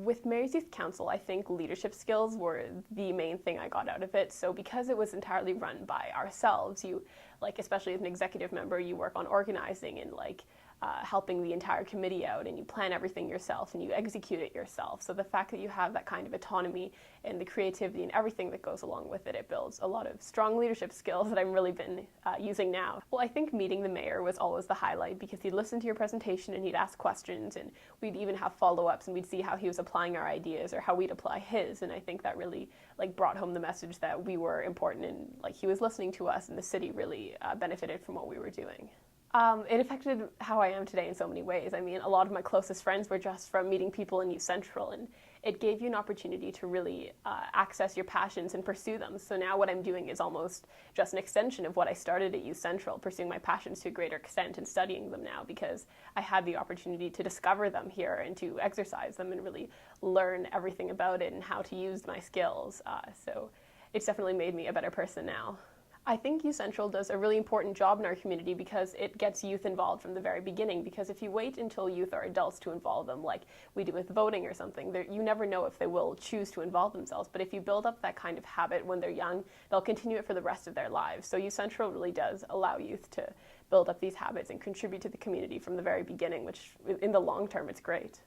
With Mayor's Youth Council, I think leadership skills were the main thing I got out of it. So because it was entirely run by ourselves, you, like, especially as an executive member, you work on organizing and helping the entire committee out, and you plan everything yourself and you execute it yourself. So the fact that you have that kind of autonomy and the creativity and everything that goes along with it, it builds a lot of strong leadership skills that I've really been using now. Well, I think meeting the mayor was always the highlight because he'd listen to your presentation and he'd ask questions, and we'd even have follow-ups and we'd see how he was applying our ideas or how we'd apply his. And I think that really brought home the message that we were important and he was listening to us, and the city really benefited from what we were doing. It affected how I am today in so many ways. I mean, a lot of my closest friends were just from meeting people in Youth Central, and it gave you an opportunity to really access your passions and pursue them. So now what I'm doing is almost just an extension of what I started at Youth Central, pursuing my passions to a greater extent and studying them now because I had the opportunity to discover them here and to exercise them and really learn everything about it and how to use my skills. So it's definitely made me a better person now. I think Youth Central does a really important job in our community because it gets youth involved from the very beginning, because if you wait until youth are adults to involve them, like we do with voting or something, you never know if they will choose to involve themselves. But if you build up that kind of habit when they're young, they'll continue it for the rest of their lives. So Youth Central really does allow youth to build up these habits and contribute to the community from the very beginning, which in the long term, it's great.